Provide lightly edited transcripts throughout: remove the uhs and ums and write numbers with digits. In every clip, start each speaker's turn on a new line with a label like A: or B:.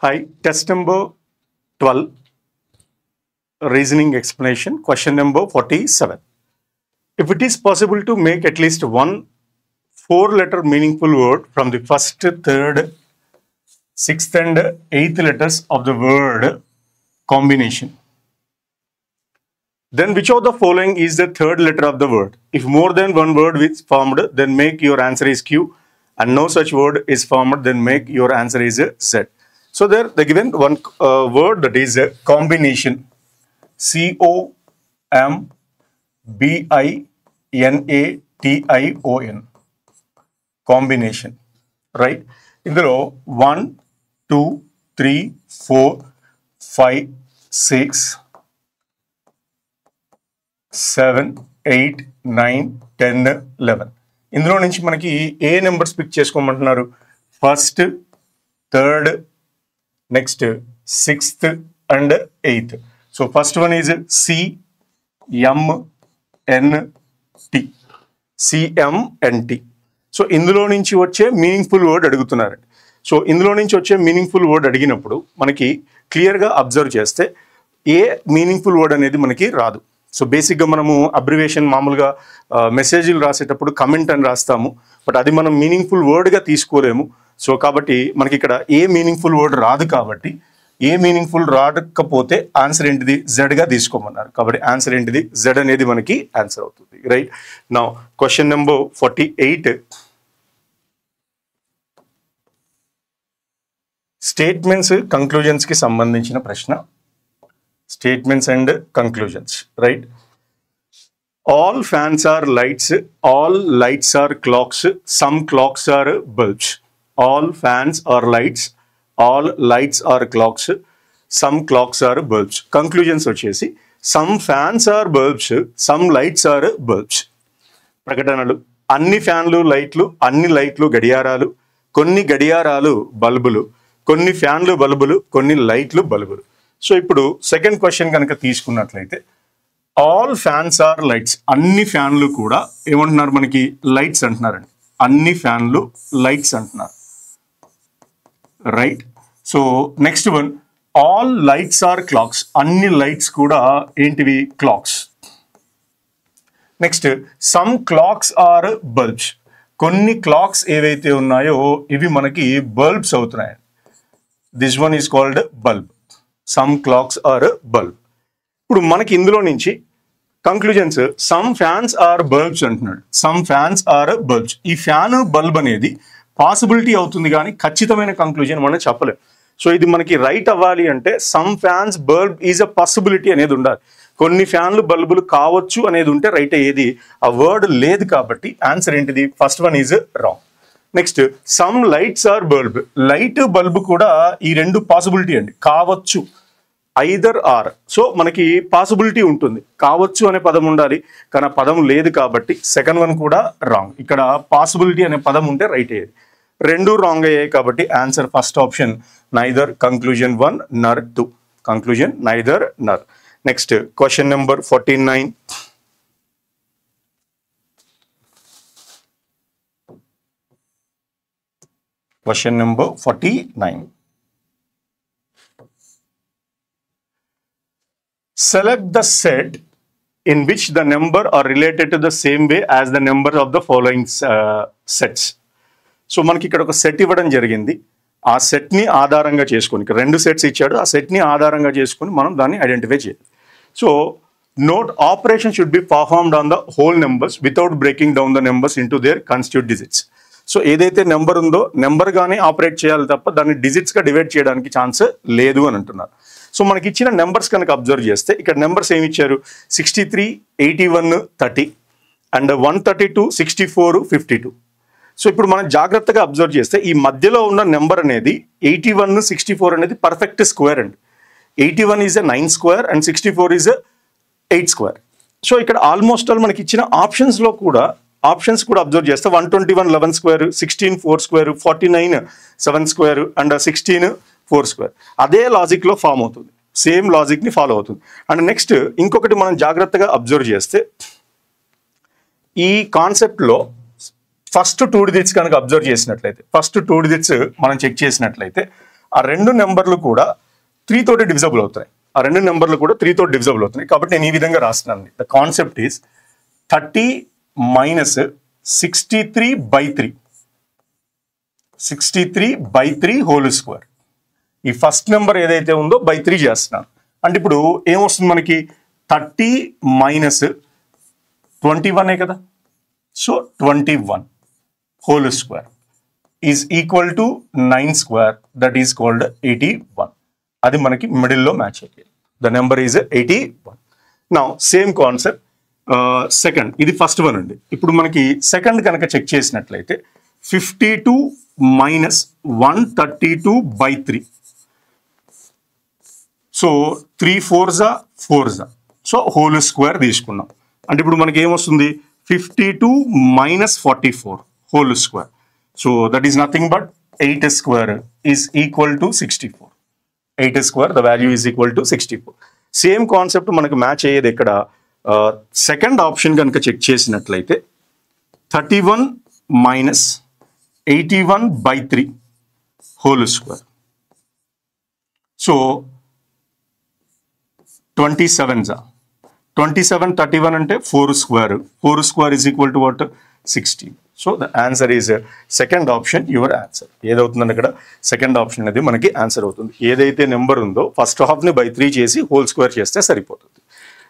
A: Hi, test number 12, reasoning explanation, question number 47. If it is possible to make at least one 4-letter meaningful word from the first, third, sixth and eighth letters of the word combination, then which of the following is the third letter of the word? If more than one word is formed, then make your answer is Q, and no such word is formed, then make your answer is Z. So there they given one word, that is a combination. COMBINATION. Combination. Right? Indro 1, 2, 3, 4, 5, 6, 7, 8, 9, 10, 11. ఇందులో నుంచి మనకి ఏ numbers pick చేసుకోమంటున్నారు? First, third, next sixth and eighth. So first one is CMNT. So ఇందులో నుంచి వచ్చే meaningful word అడుగుతున్నారు. So ఇందులో నుంచి వచ్చే మీనింగ్ఫుల్ వర్డ్ అడిగినప్పుడు మనకి క్లియర్గా అబ్జర్వ్ చేస్తే ఏ మీనింగ్ఫుల్ వర్డ్ అనేది మనకి రాదు. సో బేసిక్గా మనము అబ్రివేషన్ మామూలుగా మెసేజ్లు రాసేటప్పుడు కమెంట్ అని రాస్తాము, బట్ అది మనం మీనింగ్ఫుల్ వర్డ్గా తీసుకోలేము. సో కాబట్టి మనకి ఇక్కడ ఏ మీనింగ్ఫుల్ వర్డ్ రాదు, కాబట్టి ఏ మీనింగ్ఫుల్ రాకపోతే ఆన్సర్ ఏంటిది? జెడ్గా తీసుకోమన్నారు. కాబట్టి ఆన్సర్ ఏంటిది? జెడ్ అనేది మనకి ఆన్సర్ అవుతుంది. Right. Now question number 48. Statements కంక్లూజన్స్కి సంబంధించిన ప్రశ్న. Statements and conclusions, right? All fans are lights, all lights are clocks, some clocks are bulbs. All fans are lights, all lights are clocks, some clocks are bulbs. Conclusions వచ్చేసి some fans are bulbs, some lights are bulbs. ప్రకటనలు: అన్ని ఫ్యాన్లు లైట్లు, అన్ని లైట్లు గడియారాలు, కొన్ని గడియారాలు బల్బులు, కొన్ని ఫ్యాన్లు బల్బులు, కొన్ని లైట్లు బల్బులు. సో ఇప్పుడు సెకండ్ క్వశ్చన్ కనుక తీసుకున్నట్లయితే ఆల్ ఫ్యాన్స్ ఆర్ లైట్స్, అన్ని ఫ్యాన్లు కూడా ఏమంటున్నారు? మనకి లైట్స్ అంటున్నారండి. అన్ని ఫ్యాన్లు లైట్స్ అంటున్నారు. Right. So next one, all lights are clocks, అన్ని లైట్స్ కూడా ఏంటివి? Clocks. Next some clocks are bulbs, కొన్ని క్లాక్స్ ఏవైతే ఉన్నాయో ఇవి మనకి బల్బ్స్ అవుతున్నాయి. This one is called bulb. Some clocks are bulb. ఇప్పుడు మనకి ఇందులో నుంచి conclusions some fans are bulbs అంటున్నాడు. Some fans are bulbs. ఈ ఫ్యాన్ బల్బ్ అనేది పాసిబిలిటీ అవుతుంది కానీ ఖచ్చితమైన కంక్లూజన్ మనం చెప్పలేం. సో ఇది మనకి రైట్ అవ్వాలి అంటే some fans bulb is a possibility అనేది ఉండాలి. కొన్ని ఫ్యాన్లు బల్బులు కావచ్చు అనేది ఉంటే రైట్ అయ్యేది. ఆ వర్డ్ లేదు కాబట్టి ఆన్సర్ ఏంటిది? First one is wrong. Next some lights or bulb, light bulb కూడా ఈ రెండు పాసిబిలిటీ అండి. కావచ్చు, ఐదర్ ఆర్. సో మనకి పాసిబిలిటీ ఉంటుంది, కావచ్చు అనే పదం ఉండాలి, కానీ ఆ పదం లేదు కాబట్టి సెకండ్ వన్ కూడా రాంగ్. ఇక్కడ పాసిబిలిటీ అనే పదం ఉంటే రైట్ అయ్యేది. రెండు రాంగ్ అయ్యాయి కాబట్టి answer first option, neither conclusion 1 nor 2. Conclusion neither nor. Next question number 49. Question number 49. Select the set in which the number are related to the same way as the number of the following sets. So మనకి ఇక్కడ ఒక set ఇవ్వడం జరిగింది. ఆ సెట్ని ఆధారంగా చేసుకొని, ఇక్కడ రెండు సెట్స్ ఇచ్చాడు, ఆ సెట్ని ఆధారంగా చేసుకొని మనం దాన్ని ఐడెంటిఫై చేయాలి. So note operation should be performed on the whole numbers without breaking down the numbers into there constitute digits. So ఏదైతే నెంబర్ ఉందో నెంబర్గానే ఆపరేట్ చేయాలి తప్ప దాన్ని డిజిట్స్గా డివైడ్ చేయడానికి ఛాన్స్ లేదు అని అంటున్నారు. సో మనకి ఇచ్చిన నెంబర్స్ కనుక అబ్జర్వ్ చేస్తే ఇక్కడ నెంబర్స్ ఏమి ఇచ్చారు? 63, 81, 30 అండ్ 132, 64, 52. సో ఇప్పుడు మనం జాగ్రత్తగా అబ్జర్వ్ చేస్తే ఈ మధ్యలో ఉన్న నెంబర్ అనేది 81, 64 అనేది పర్ఫెక్ట్ స్క్వేర్ అండి. 81 is a 9 square and 64 is a 8 square. So ఇక్కడ ఆల్మోస్ట్ ఆల్ మనకి ఇచ్చిన ఆప్షన్స్ కూడా అబ్జర్వ్ చేస్తే 121 11 square, 16 4 square, 49 7 square and 16 4 square. అదే లాజిక్లో ఫామ్ అవుతుంది, సేమ్ లాజిక్ని ఫాలో అవుతుంది. అండ్ నెక్స్ట్ ఇంకొకటి మనం జాగ్రత్తగా అబ్జర్వ్ చేస్తే ఈ కాన్సెప్ట్లో ఫస్ట్ 2 డిజిట్స్ కనుక అబ్జర్వ్ చేసినట్లయితే, ఫస్ట్ 2 డిజిట్స్ మనం చెక్ చేసినట్లయితే ఆ రెండు నెంబర్లు కూడా 3 తోటి డివిజబుల్ అవుతాయి. ఆ రెండు నెంబర్లు కూడా 3 తోటి డివిజబుల్ అవుతున్నాయి. కాబట్టి నేను ఈ విధంగా రాస్తున్నాను. The concept is 30 minus 63/3. 63/3 whole square. ఈ ఫస్ట్ నెంబర్ ఏదైతే ఉందో బై 3 చేస్తున్నాను. అంటే ఇప్పుడు ఏమొస్తుంది మనకి 30 మైనస్ 21 కదా. So 21 whole square is equal to 9 square, that is called 81. అది మనకి మిడిల్లో మ్యాచ్ అయ్యేది. The number is 81. Now same concept second, ఇది ఫస్ట్ వన్ అండి. ఇప్పుడు మనకి సెకండ్ కనుక చెక్ చేసినట్లయితే 52 minus 132/3. So 3 4s 4s. So whole square తీసుకున్నాం. అంటే ఇప్పుడు మనకి ఏమొస్తుంది 52 minus 44 whole square. So that is nothing but 8 square is equal to 64. 8 square the value is equal to 64. Same concept మనకు మ్యాచ్ అయ్యేది ఎక్కడ, సెకండ్ ఆప్షన్ కనుక చెక్ చేసినట్లయితే 31 minus 81/3 whole square. So 27s 27 31 అంటే 4 square. 4 square is equal to what 16. So the answer is second option your answer. ఏదవుతుందంటే ఇక్కడ second option అనేది మనకి ఆన్సర్ అవుతుంది. ఏదైతే నెంబర్ ఉందో ఫస్ట్ హాఫ్ని బై 3 చేసి హోల్ స్క్వేర్ చేస్తే సరిపోతుంది.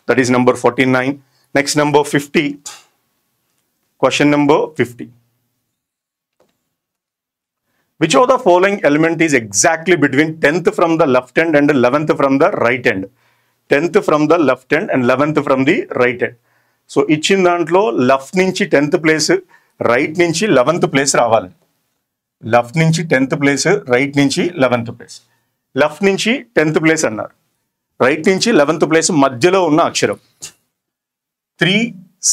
A: That is number 49. Next number 50. Question number 50. Which of the following element is exactly between 10th from the left hand and 11th from the right hand? 10th from the left hand and 11th from the right hand. So ఇచ్చిన దాంట్లో left నుంచి 10th place, right నుంచి 11th place రావాలి. Left నుంచి 10th place, right నుంచి 11th place. Left నుంచి 10th place అన్నారు, right నుంచి 11th ప్లేస్ మధ్యలో ఉన్న అక్షరం 3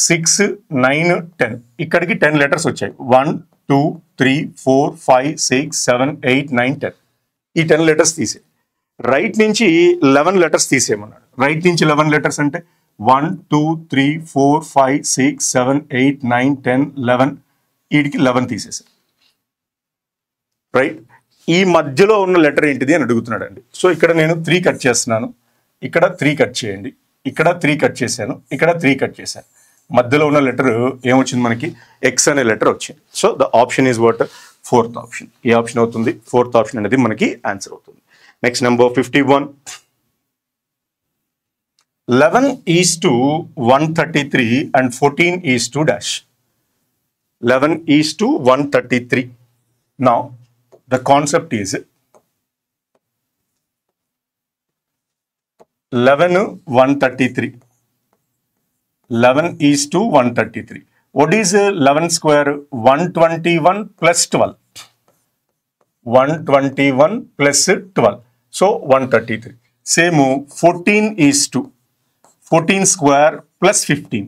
A: 6 9 10. ఇక్కడికి 10 లెటర్స్ వచ్చాయి. 1 2 3 4 5 6 7 8 9 10. ఈ 10 లెటర్స్ తీసే. రైట్ నుంచి 11 లెటర్స్ తీసేయమన్నాడు. రైట్ నుంచి 11 లెటర్స్ అంటే 1 2 3 4 5 6 7 8 9 10 11. వీటికి 11 తీసేసారు. రైట్, ఈ మధ్యలో ఉన్న లెటర్ ఏంటిది అని అడుగుతున్నాడు అండి. సో ఇక్కడ నేను 3 కట్ చేస్తున్నాను, ఇక్కడ 3 కట్ చేయండి, ఇక్కడ 3 కట్ చేశాను, ఇక్కడ 3 కట్ చేశాను. మధ్యలో ఉన్న లెటర్ ఏమొచ్చింది మనకి ఎక్స్ అనే లెటర్ వచ్చింది. So the option is what fourth option. A option అవుతుంది? ఫోర్త్ ఆప్షన్ అనేది మనకి ఆన్సర్ అవుతుంది. Next number 51. 11 is to 133 and 14 is to dash. 11 is to 133. Now the concept is 11 133. 11 is to 133. What is 11 square? 121 plus 12. 121 plus 12. So 133. Same 14 is to 14 square plus 15.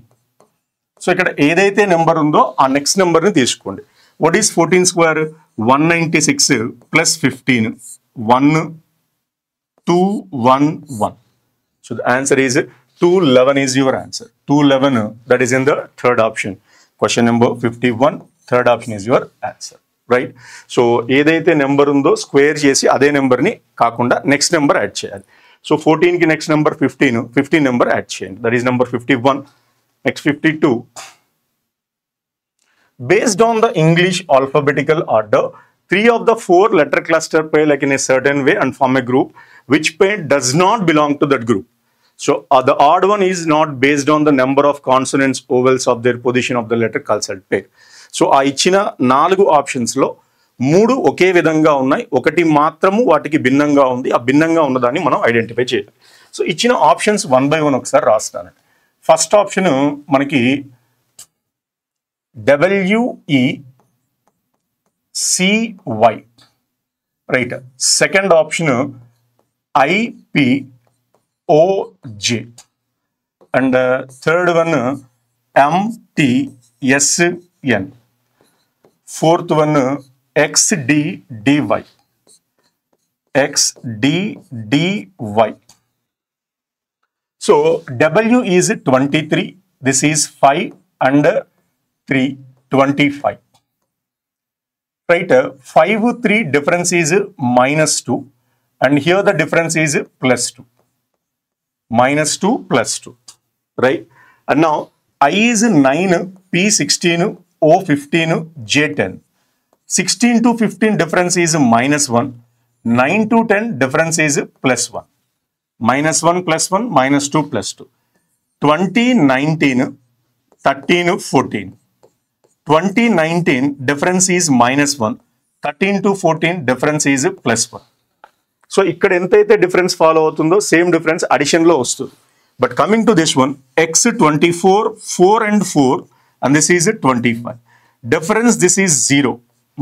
A: So ఇక్కడ ఏదైతే number ఉందో ఆ next నెంబర్ని తీసుకోండి. What is 14 square? 196 plus 15 1211. So the answer is 211 is your answer. 211, that is in the third option. Question number 51, third option is your answer. Right? So ఏదైతే number ఉందో square చేసి అదే నెంబర్ని కాకుండా నెక్స్ట్ నెంబర్ యాడ్ చేయాలి. So 14కి next number 15 number add చేయండి. That is number 51. Next 52. Based on the English alphabetical order, 3 of the 4 letter cluster pair like in a certain way and form a group. Which pair does not belong to that group? So the odd one is not based on the number of consonants, vowels of their position of the letter clustered pair. So ఆ ఇచ్చిన 4 ఆప్షన్స్లో 3 ఒకే విధంగా ఉన్నాయి, ఒకటి మాత్రము వాటికి భిన్నంగా ఉంది. ఆ భిన్నంగా ఉన్నదాన్ని మనం ఐడెంటిఫై చేయాలి. సో ఇచ్చిన ఆప్షన్స్ 1 by 1 ఒకసారి రాస్తానండి. ఫస్ట్ ఆప్షన్ మనకి WECY, right. Second option IPOJ and third one MTSN. Fourth one XDDY. So W is 23. This is 5 and 3 25. Right? 5 3 difference is -2. and here the difference is plus 2. Minus 2 plus 2, right? And now I is 9, P 16, O 15, J 10. 16 to 15 difference is minus 1. 9 to 10 difference is plus 1. Minus 1 plus 1, minus 2 plus 2. 20, 19, 13, 14. 20, 19 difference is minus 1. 13 to 14 difference is plus 1. So ఇక్కడ ఎంతైతే difference follow అవుతుందో same difference addition లో వస్తుంది. But coming to this one, x 24, 4 and 4 and this is 25. Difference this is 0,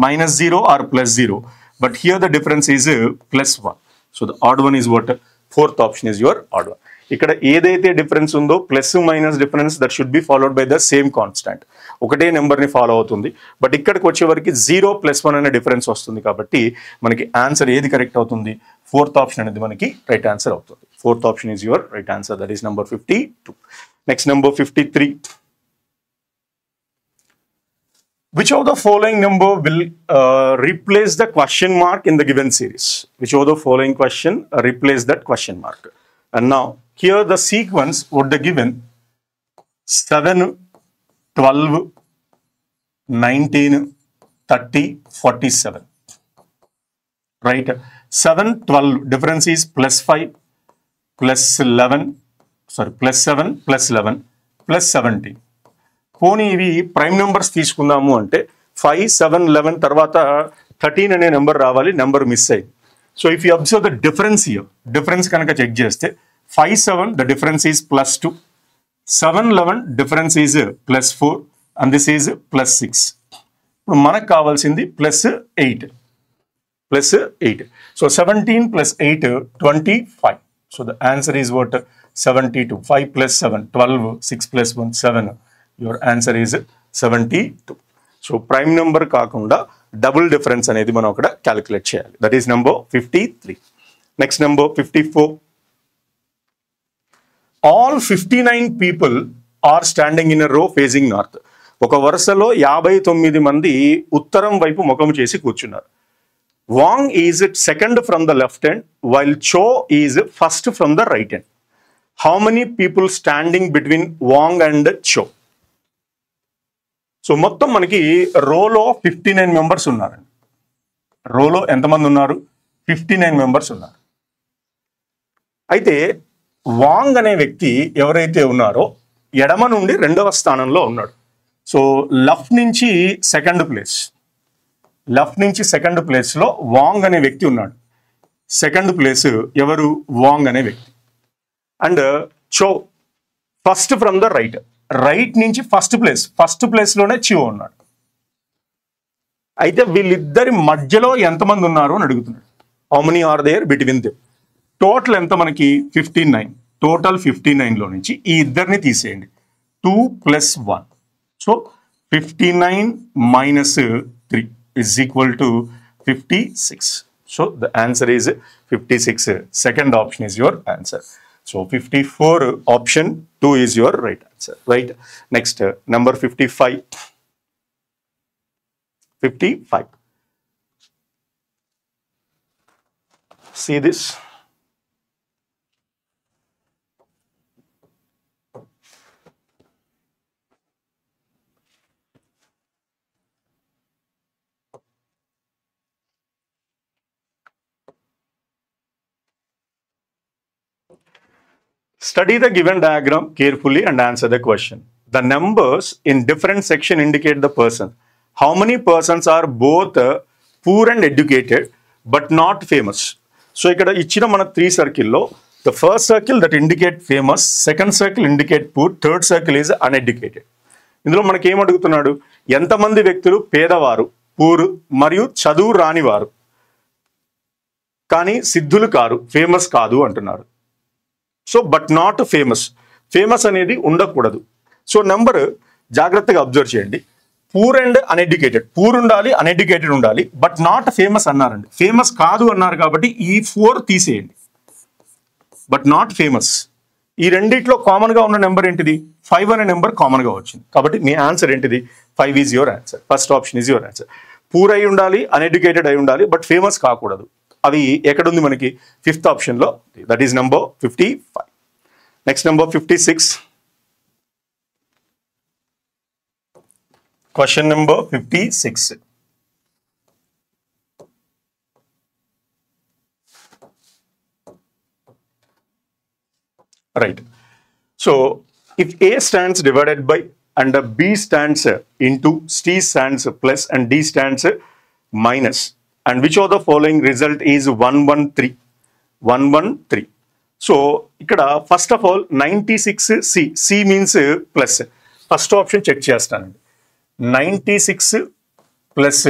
A: minus 0 or plus 0. But here the difference is plus 1. So the odd one is what? Fourth option is your odd one. ఇక్కడ ఏదైతే difference ఉందో plus minus difference that should be followed by the same constant. ఒకటే నెంబర్ని follow అవుతుంది. But ఇక్కడికి వచ్చేవరకు 0 + 1 అనే difference వస్తుంది కాబట్టి మనకి ఆన్సర్ ఏది కరెక్ట్ అవుతుంది? ఫోర్త్ ఆప్షన్ అనేది మనకి రైట్ ఆన్సర్ అవుతుంది. Fourth option is your right answer, that is number 52. Next number 53. Which of the following number will replace the question mark in the given series? Which of the following question replace that question mark? And now here the sequence would be given 7, 12, 19, 30, 47. Right? 7, 12 difference is plus 5, plus 11, sorry, plus 7, plus 11, plus 17. పోనీ ఇవి prime numbers తీసుకుందాము అంటే 5, 7, 11 తర్వాత 13 అనే number రావాలి, number miss అయ్యింది. So if you observe the difference here, difference కనుక check చేస్తే 5, 7 the difference is plus 2, 7, 11 difference is plus 4 and this is plus 6. ఇప్పుడు మనకు కావాల్సింది plus 8, plus 8. So 17 plus 8 25. So the answer is what? 72. 5 plus 7 12, 6 plus 1 7. Your answer is 72. So prime number కాకుండా double difference అనేది మనం అక్కడ calculate చేయాలి. That is number 53. Next number 54. All 59 people are standing in a row facing north. ఒక వరుసలో 59 మంది ఉత్తరం వైపు ముఖం చేసి కూర్చున్నారు. Wang is second from the left hand while Cho is first from the right hand. How many people standing between Wang and Cho? So మొత్తం మనకి రోలో 59 మెంబర్స్ ఉన్నారండి. రోలో ఎంతమంది ఉన్నారు? 59 మెంబర్స్ ఉన్నారు. అయితే వాంగ్ అనే వ్యక్తి ఎవరైతే ఉన్నారో ఎడమ నుండి 2వ స్థానంలో ఉన్నాడు. సో లెఫ్ట్ నుంచి సెకండ్ ప్లేస్, లెఫ్ట్ నుంచి సెకండ్ ప్లేస్లో వాంగ్ అనే వ్యక్తి ఉన్నాడు. సెకండ్ ప్లేస్ ఎవరు? వాంగ్ అనే వ్యక్తి. అండ్ చో first from the right, right నుంచి ఫస్ట్ ప్లేస్లోనే చో ఉన్నాడు. అయితే వీళ్ళిద్దరి మధ్యలో ఎంతమంది ఉన్నారు అని అడుగుతున్నాడు. How many are there between them? Total ఎంత మనకి? 59. టోటల్ 59లో నుంచి ఈ ఇద్దరిని తీసేయండి. 2 + 1. So 59 - 3 is equal to 56. So the answer is 56. Second option is your answer. So 54 option 2 is your right answer. Right. Next number 55. 55. See this. Study the given diagram carefully and answer the question. The numbers in different section indicate the person. How many persons are both poor and educated but not famous? So ఇక్కడ ఇచ్చిన మన 3 సర్కిల్లో the first circle that indicate famous, second circle indicate poor, third circle is uneducated. ఇందులో మనకి ఏం అడుగుతున్నాడు? ఎంతమంది వ్యక్తులు పేదవారు, పూర్ మరియు చదువు రానివారు కానీ సిద్ధులు కారు, ఫేమస్ కాదు అంటున్నారు. So but not famous, famous అనేది ఉండకూడదు. సో నెంబర్ జాగ్రత్తగా అబ్జర్వ్ చేయండి. పూర్ అండ్ అన్ఎడ్యుకేటెడ్, పూర్ ఉండాలి, అన్ఎడ్యుకేటెడ్ ఉండాలి, బట్ నాట్ ఫేమస్ అన్నారండి. ఫేమస్ కాదు అన్నారు కాబట్టి ఈ 4 తీసేయండి. బట్ నాట్ ఫేమస్, ఈ రెండిట్లో కామన్గా ఉన్న నెంబర్ ఏంటిది? 5 అనే నెంబర్ కామన్గా వచ్చింది కాబట్టి మీ ఆన్సర్ ఏంటిది? 5 is your answer. First option is your answer. Poor అయి ఉండాలి, అన్ఎడ్యుకేటెడ్ అయి ఉండాలి, బట్ ఫేమస్ కాకూడదు. అవి ఎక్కడ ఉంది మనకి ఫిఫ్త్ ఆప్షన్లో, that is number 55. Next number 56. Question number 56. Right. So if A stands divided by and B stands into, C stands plus and D stands minus, and which of the following result is 113? 113. So ikkada first of all 96 C means plus. First option check chestanandi. 96 plus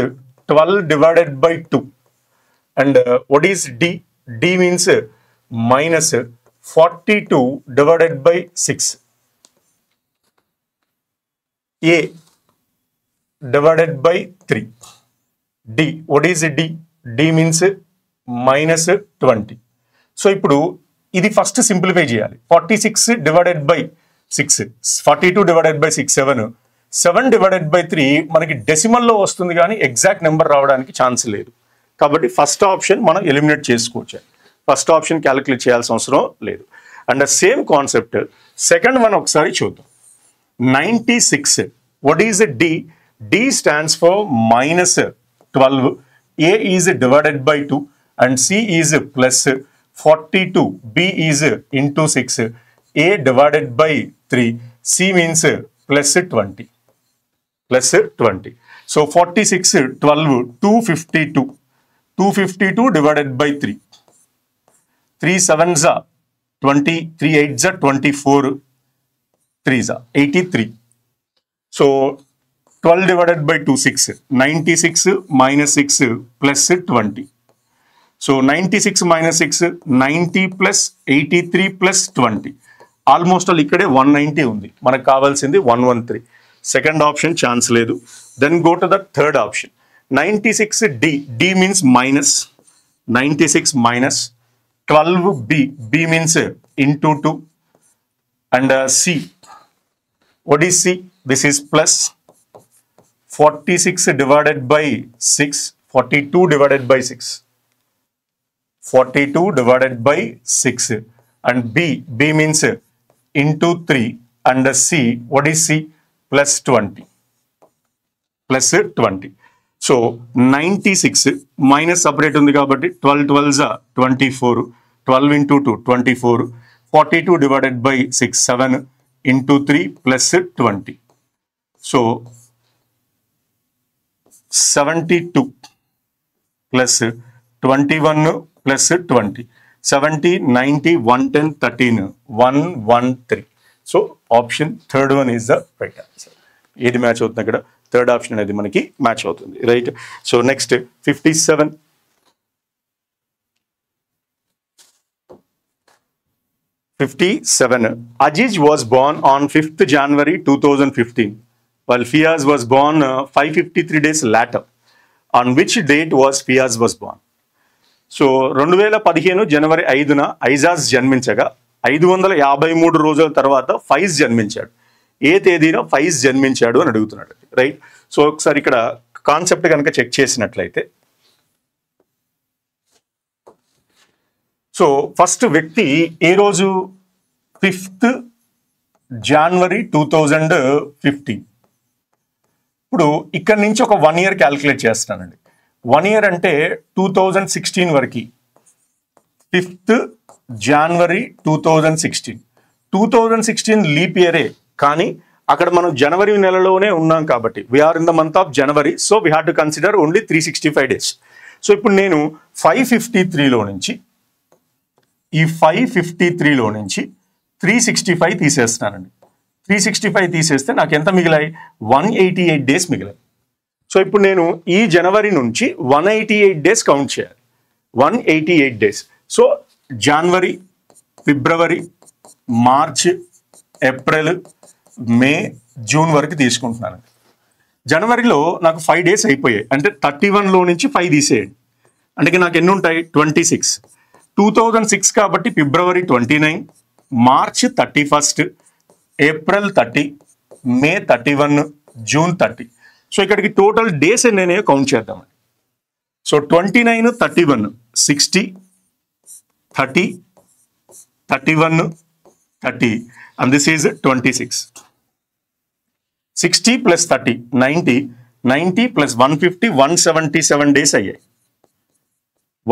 A: 12 divided by 2, and what is D? D means minus 42 divided by 6. A divided by 3. D, what is D? D means minus 20. So ఇప్పుడు ఇది first simplify చేయాలి. 46 divided by 6, 42 divided by 6 7, 7 divided by 3 మనకి డెసిమల్లో వస్తుంది కానీ exact number రావడానికి chance లేదు. కాబట్టి first option మనం ఎలిమినేట్ చేసుకోవచ్చు. ఫస్ట్ ఆప్షన్ క్యాలిక్యులేట్ చేయాల్సిన అవసరం లేదు. And same concept second one ఒకసారి చూద్దాం. 96, what is D? D stands for minus 12, A is divided by 2, and C is plus 42, B is into 6, A divided by 3, C means plus 20. Plus 20. So 46, 12, 252. 252 divided by 3. 3 7s are 20, 3 8s are 24, 3s are 83. So 12 divided by 2, 6. 96 minus 6 plus 20. So 96 minus 6, 90 plus 83 plus 20. Almost all ikkade 190 undi. Manaku kavalsindi 113. Second option chance ledu. Then go to the third option. 96 D. D means minus. 96 minus 12 B. B means into 2. And C. What is C? This is plus 46 divided by 6. 42 divided by 6. 42 divided by 6. And B. B means into 3. And C. What is C? Plus 20. Plus 20. So 96 minus separate undi kabatti 12 12s are 24, 12 into 2 24, 42 divided by 6 7 into 3 plus 20. So 72 plus 21 plus 20. 70, 90, 110, 13, 113. So option third one is the right answer. ఏది match అవుతుంది అక్కడ? Third option అనేది మనకి match అవుతుంది, right? So next 57. 57. Aziz was born on 5th January 2015, while Fiaz was born 553 days later. On which date was Fiaz was born? So 2015 జనవరి 5న ఐజాజ్ జన్మించగా 553 రోజుల తర్వాత ఫైజ్ జన్మించాడు. ఏ తేదీన ఫైజ్ జన్మించాడు అని అడుగుతున్నాడు, రైట్? సో ఒకసారి ఇక్కడ కాన్సెప్ట్ కనుక చెక్ చేసినట్లయితే, సో ఫస్ట్ వ్యక్తి ఏ రోజు? 5th January 2015. ఇప్పుడు ఇక్కడ నుంచి ఒక 1 year క్యాలిక్యులేట్ చేస్తానండి. 1 year అంటే 2016 వరకు. 5th January 2016. 2016 లీప్ ఇయరే, కానీ అక్కడ మనం జనవరి నెలలోనే ఉన్నాం కాబట్టి we are in the month of January. So we have to consider only 365 days. So ఇప్పుడు నేను 553లో నుంచి, ఈ 553లో నుంచి 365 తీసేస్తానండి. 365 తీసేస్తే నాకు ఎంత మిగిలాయి? 188 days మిగిలాయి. సో ఇప్పుడు నేను ఈ జనవరి నుంచి 188 days కౌంట్ చేయాలి. 188 days. So January, February, March, April, May, June వరకు తీసుకుంటున్నాను. జనవరిలో నాకు 5 days అయిపోయాయి, అంటే 31లో నుంచి 5 తీసేయండి. అంటే నాకు ఎన్ని ఉంటాయి? 26. 2006 కాబట్టి ఫిబ్రవరి 29, మార్చ్ 31, ఏప్రిల్ 30, మే 31, జూన్ 30. సో ఇక్కడికి టోటల్ డేస్ ఎన్నైనా కౌంట్ చేద్దామండి. So 29, 31, 60, 30, 31, 30, and this is 26. 60 plus 30, 90, 90 plus 150, 177 days అయ్యాయి.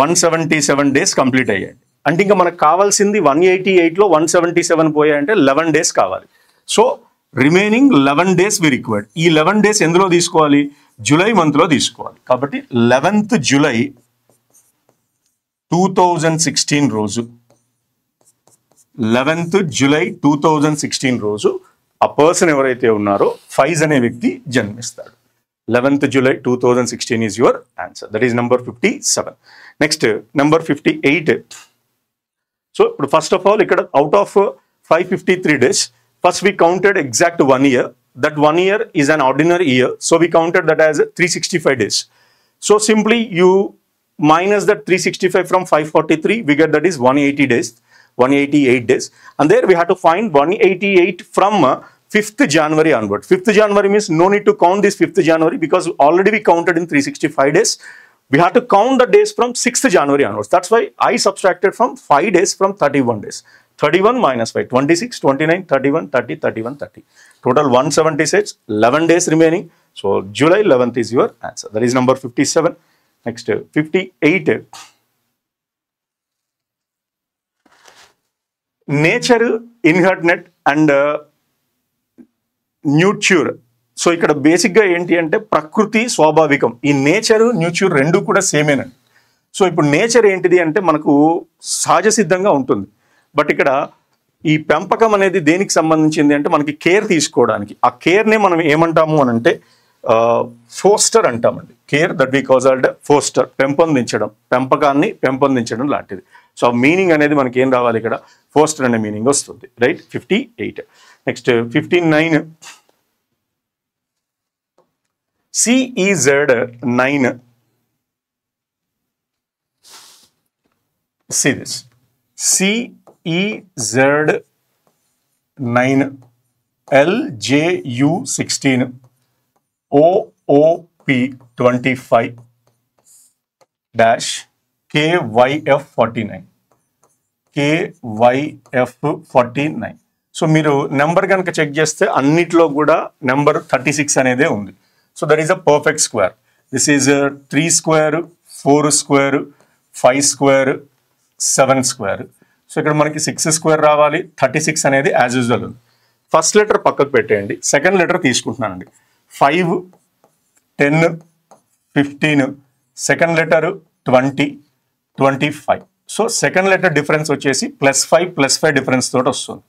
A: 177 days కంప్లీట్ అయ్యాయి. అంటే ఇంకా మనకు కావాల్సింది 188లో 177 పోయాయంటే 11 days కావాలి. So remaining 11 days we required. ఈ 11 days ఎందులో తీసుకోవాలి? జూలై మంత్లో తీసుకోవాలి. కాబట్టి 11th July 2016 రోజు 11th July 2016 రోజు ఆ పర్సన్ ఎవరైతే ఉన్నారో ఫైజ్ అనే వ్యక్తి జన్మిస్తాడు. 11th July 2016 is your answer. That is number 57. Next, number 58. So, first of all, out of 553 days, first we counted exact 1 year. That 1 year is an ordinary year. So, we counted that as 365 days. So, simply you minus that 365 from 543, we get that is 180 days, 188 days. And there we have to find 188 from 5th January onward. 5th January means no need to count this 5th January because already we counted in 365 days. We have to count the days from 6th January onwards. That's why I subtracted from 5 days from 31 days. 31 minus 5, 26, 29, 31, 30, 31, 30. Total 176, 11 days remaining. So July 11th is your answer. That is number 57. Next, 58. Nature, inherent and న్యూట్యూర్. So ఇక్కడ బేసిక్గా ఏంటి అంటే ప్రకృతి, స్వాభావికం. ఈ nature, న్యూట్యూర్ రెండు కూడా సేమేనండి. So ఇప్పుడు nature ఏంటిది అంటే మనకు సహజ సిద్ధంగా ఉంటుంది. బట్ ఇక్కడ ఈ పెంపకం అనేది దేనికి సంబంధించింది అంటే మనకి కేర్ తీసుకోవడానికి. ఆ కేర్నే మనం ఏమంటాము అని అంటే ఫోస్టర్ అంటామండి. Care that we called foster, పెంపొందించడం, పెంపకాన్ని పెంపొందించడం లాంటిది. సో ఆ మీనింగ్ అనేది మనకి ఏం రావాలి ఇక్కడ? ఫోస్టర్ అనే మీనింగ్ వస్తుంది. Right, 58. Next 59. CEZ9. See this. CEZ9, LJU16, OOP25 dash KYF49. KYF49. So మీరు నెంబర్ కనుక చెక్ చేస్తే అన్నిట్లో కూడా నెంబర్ 36 అనేదే ఉంది. So that is a perfect square. This is 3 square, 4 square, 5 square, 7 square. So ఇక్కడ మనకి 6 square రావాలి. 36 అనేది యాజ్ యూజువల్ ఉంది. ఫస్ట్ లెటర్ పక్కకు పెట్టేయండి. సెకండ్ లెటర్ తీసుకుంటున్నానండి. 5, 10, 15. Second letter 20, 25. So second letter difference వచ్చేసి +5 డిఫరెన్స్ తోటి వస్తుంది.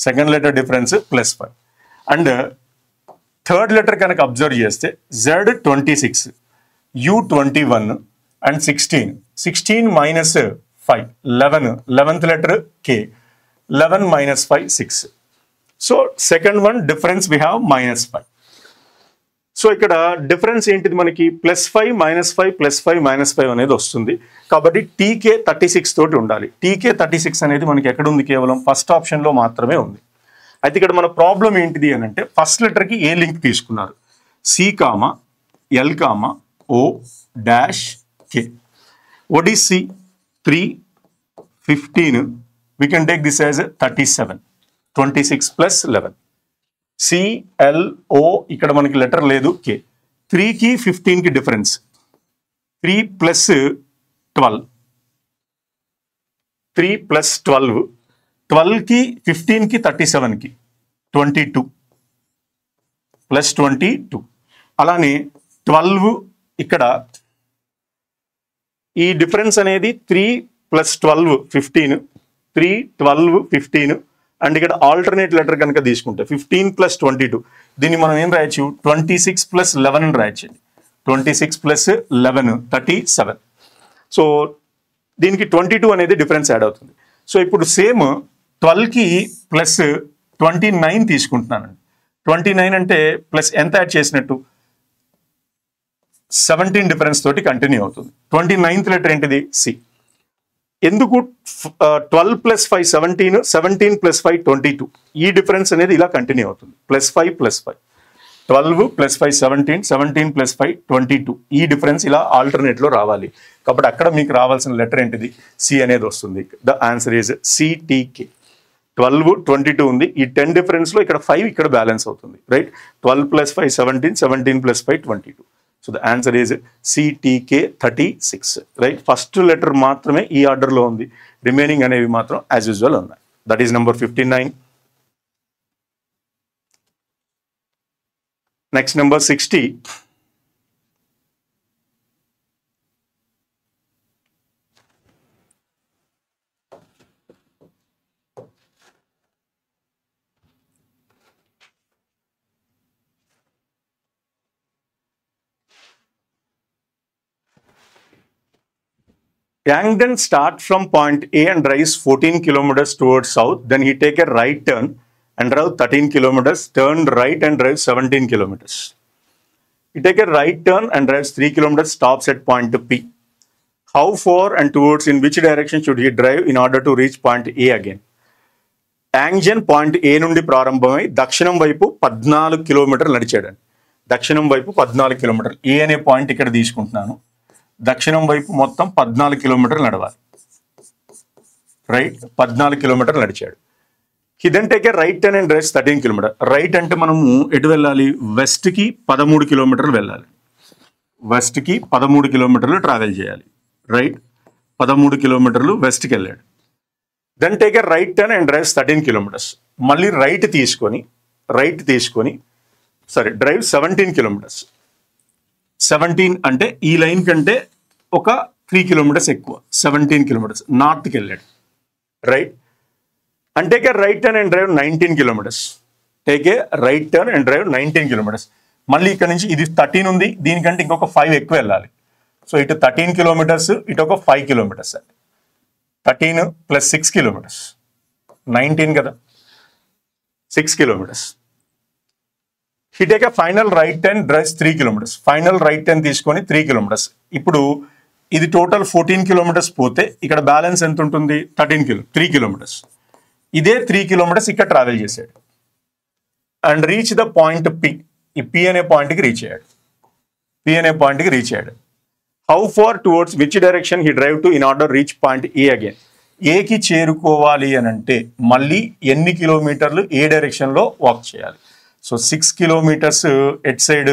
A: Second letter difference +5. And third letter కనుక అబ్జర్వ్ చేస్తే Z26, U21 and 16. 16 minus 5, 11. 11th letter K. 11 minus 5, 6. So second one difference we have -5. So ఇక్కడ difference ఏంటిది మనకి? +5 -5 +5 -5 అనేది వస్తుంది. కాబట్టి TK 36 తోటి ఉండాలి. TK 36 అనేది మనకి ఎక్కడ ఉంది? కేవలం ఫస్ట్ ఆప్షన్లో మాత్రమే ఉంది. అయితే ఇక్కడ మన ప్రాబ్లం ఏంటిది అని అంటే ఫస్ట్ లెటర్కి ఏ లింక్ తీసుకున్నారు? C, L, O dash K. What is C? 3, 15. We can take this as 37. 26 plus 11. CLO ఇక్కడ మనకి లెటర్ లేదు. K. 3కి 15కి డిఫరెన్స్ 3 plus 12. 3 plus 12. 12కి 15కి 37కి 22 plus 22. అలానే 12 ఇక్కడ ఈ డిఫరెన్స్ అనేది 3 plus 12 15. 3, 12, 15. అండ్ ఇక్కడ ఆల్టర్నేట్ లెటర్ కనుక తీసుకుంటే 15 plus 22. దీన్ని మనం ఏం రాయొచ్చు? 26 plus 11 అని రాయొచ్చండి. 26 plus 11, 37. సో దీనికి 22 అనేది డిఫరెన్స్ యాడ్ అవుతుంది. సో ఇప్పుడు సేమ్ 12కి ప్లస్ 29 తీసుకుంటున్నానండి. 29 అంటే ప్లస్ ఎంత యాడ్ చేసినట్టు? 17 డిఫరెన్స్ తోటి కంటిన్యూ అవుతుంది. 29th లెటర్ ఏంటిది? C. ఎందుకు 12 plus 5 17, 17 plus 5 22. ఈ డిఫరెన్స్ అనేది ఇలా కంటిన్యూ అవుతుంది. +5 +5. 12 + 5 17, 17 + 5 22. ఈ డిఫరెన్స్ ఇలా ఆల్టర్నేట్లో రావాలి. కాబట్టి అక్కడ మీకు రావాల్సిన లెటర్ ఏంటిది? సి అనేది వస్తుంది. The answer is సిటీకే. 12 22 ఉంది. ఈ 10 డిఫరెన్స్లో ఇక్కడ 5 ఇక్కడ బ్యాలెన్స్ అవుతుంది, right? 12 + 5 17, 17 + 5 22. So the answer is సిటీకే 36, రైట్? ఫస్ట్ లెటర్ మాత్రమే ఈ ఆర్డర్లో ఉంది, రిమైనింగ్ అనేవి మాత్రం యాజ్ యూజువల్ ఉన్నాయి. That is number 59. Next number 60. Langdon starts from point A and drives 14 kilometers towards south. Then he take a right turn and drive 13 kilometers, turn right and drive 17 kilometers. He take a right turn and drives 3 kilometers, stops at point P. How far and towards in which direction should he drive in order to reach point A again? Langdon point A నుండి ప్రారంభమై దక్షిణం వైపు 14 కిలోమీటర్లు నడిచాడండి. దక్షిణం వైపు 14 కిలోమీటర్లు. ఏ అనే point ఇక్కడ తీసుకుంటున్నాను. దక్షిణం వైపు మొత్తం 14 కిలోమీటర్లు నడవాలి, రైట్? 14 కిలోమీటర్లు నడిచాడు. He then take a right turn and drives 13 kilometer. Right అంటే మనము ఎటు వెళ్ళాలి? వెస్ట్కి 13 కిలోమీటర్లు వెళ్ళాలి. వెస్ట్కి 13 కిలోమీటర్లు ట్రావెల్ చేయాలి, రైట్? 13 కిలోమీటర్లు వెస్ట్కి వెళ్ళాడు. Then take a right turn and drives 13 kilometres. మళ్ళీ రైట్ తీసుకొని డ్రైవ్ 17 కిలోమీటర్స్. 17 అంటే ఈ లైన్ కంటే ఒక 3 కిలోమీటర్స్ ఎక్కువ, 17 కిలోమీటర్స్ నార్త్కి వెళ్ళాడు, right? And take a right turn and drive 19 kilometres. Take a right turn and drive 19 kilometres. మళ్ళీ ఇక్కడ నుంచి ఇది 13 ఉంది, దీనికంటే ఇంకొక 5 ఎక్కువ వెళ్ళాలి. సో ఇటు 13 కిలోమీటర్స్, ఇటు ఒక 5 కిలోమీటర్స్ అండి. 13 + 6 కిలోమీటర్స్, 19 కదా, 6 kilometres. He take a final right turn, drives 3 kilometres. Final right turn తీసుకొని 3 కిలోమీటర్స్. ఇప్పుడు ఇది టోటల్ 14 కిలోమీటర్స్ పోతే ఇక్కడ బ్యాలెన్స్ ఎంత ఉంటుంది? 3 కిలోమీటర్స్. ఇదే 3 కిలోమీటర్స్ ఇక్కడ ట్రావెల్ చేశాడు and reach the point P. ఈ పి అనే పాయింట్కి రీచ్ అయ్యాడు. How far towards which direction he drive to in order reach point A again? ఏకి చేరుకోవాలి అని అంటే మళ్ళీ ఎన్ని కిలోమీటర్లు ఏ డైరెక్షన్లో వాక్ చేయాలి? So 6 kilometres at side,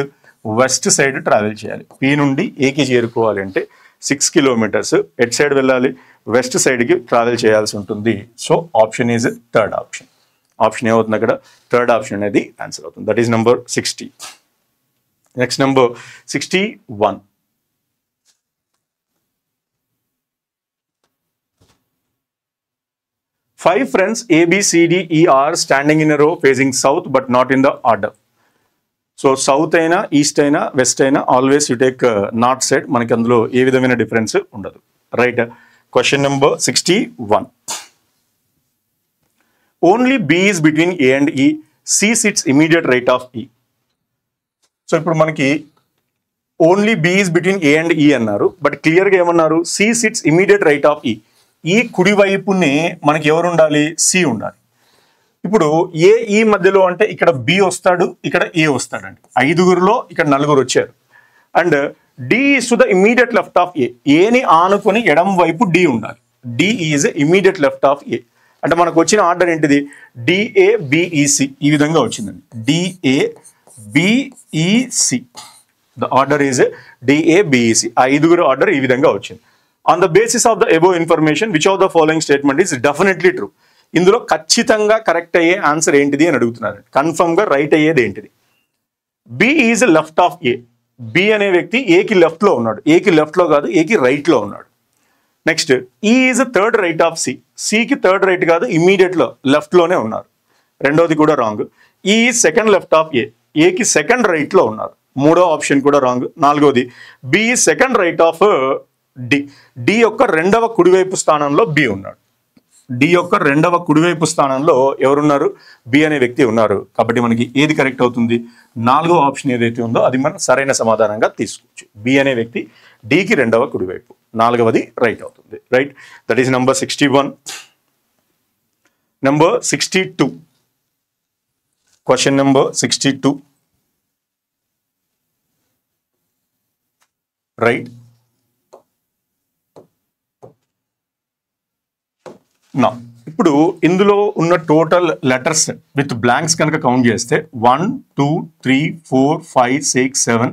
A: west side travel చేయాలి. పి నుండి ఏకి చేరుకోవాలి అంటే 6 కిలోమీటర్స్ ఎట్ సైడ్ వెళ్ళాలి, వెస్ట్ సైడ్కి ట్రావెల్ చేయాల్సి ఉంటుంది. So option is third option. Option ఏమవుతుంది అక్కడ? థర్డ్ ఆప్షన్ అనేది ఆన్సర్ అవుతుంది. That is number 60. Next number 61. Five friends A, B, C, D, E are standing in a row facing south but not in the order. So south అయినా, east అయినా, west అయినా always you take north side. మనకి అందులో ఏ విధమైన difference ఉండదు, right? Question number 61. Only B is between A and E. C sits immediate right of E. So ఇప్పుడు మనకి only B is between A and E అన్నారు, but క్లియర్గా ఏమన్నారు? C sits immediate right of E. ఈ కుడి వైపునే మనకి ఎవరు ఉండాలి? సి ఉండాలి. ఇప్పుడు ఏ ఈ మధ్యలో అంటే ఇక్కడ బి వస్తాడు, ఇక్కడ ఏ వస్తాడండి. 5గురిలో ఇక్కడ 4 వచ్చారు. And D is to the immediate left of A. ఏని ఆనుకొని ఎడం వైపు డి ఉండాలి. D is immediate left of A. అంటే మనకు వచ్చిన ఆర్డర్ ఏంటిది? డిఏ బిఈసి ఈ విధంగా వచ్చిందండి. DA BEC. The order is DA BEC. 5గురు ఆర్డర్ ఈ విధంగా వచ్చింది. On the basis of the above information, which of the following statement is definitely true? ఇందులో ఖచ్చితంగా కరెక్ట్ అయ్యే ఆన్సర్ ఏంటిది అని అడుగుతున్నారు. కన్ఫర్మ్గా రైట్ అయ్యేది ఏంటిది? B is left of A. B అనే వ్యక్తి ఏకి లెఫ్ట్లో ఉన్నాడు. ఏకి లెఫ్ట్లో కాదు, ఏకి రైట్లో ఉన్నాడు. Next E is third right of C. సికి థర్డ్ రైట్ కాదు, ఇమీడియట్లో లెఫ్ట్లోనే ఉన్నారు. రెండోది కూడా రాంగ్. ఈ సెకండ్ లెఫ్ట్ ఆఫ్ ఏ. ఏకి సెకండ్ రైట్లో ఉన్నారు. మూడో ఆప్షన్ కూడా రాంగ్. నాలుగోది B second right of D. D యొక్క రెండవ కుడివైపు స్థానంలో బి ఉన్నాడు. డి యొక్క రెండవ కుడివైపు స్థానంలో ఎవరున్నారు? బి అనే వ్యక్తి ఉన్నారు. కాబట్టి మనకి ఏది కరెక్ట్ అవుతుంది? 4వ ఆప్షన్ ఏదైతే ఉందో అది మనం సరైన సమాధానంగా తీసుకోవచ్చు. బి అనే వ్యక్తి డికి రెండవ కుడివైపు, 4వది రైట్ అవుతుంది, right? That is number 61. Number 62. Question number 62. Right. నా ఇప్పుడు ఇందులో ఉన్న టోటల్ లెటర్స్ విత్ బ్లాంక్స్ కనుక కౌంట్ చేస్తే 1 2 3 4 5 6 7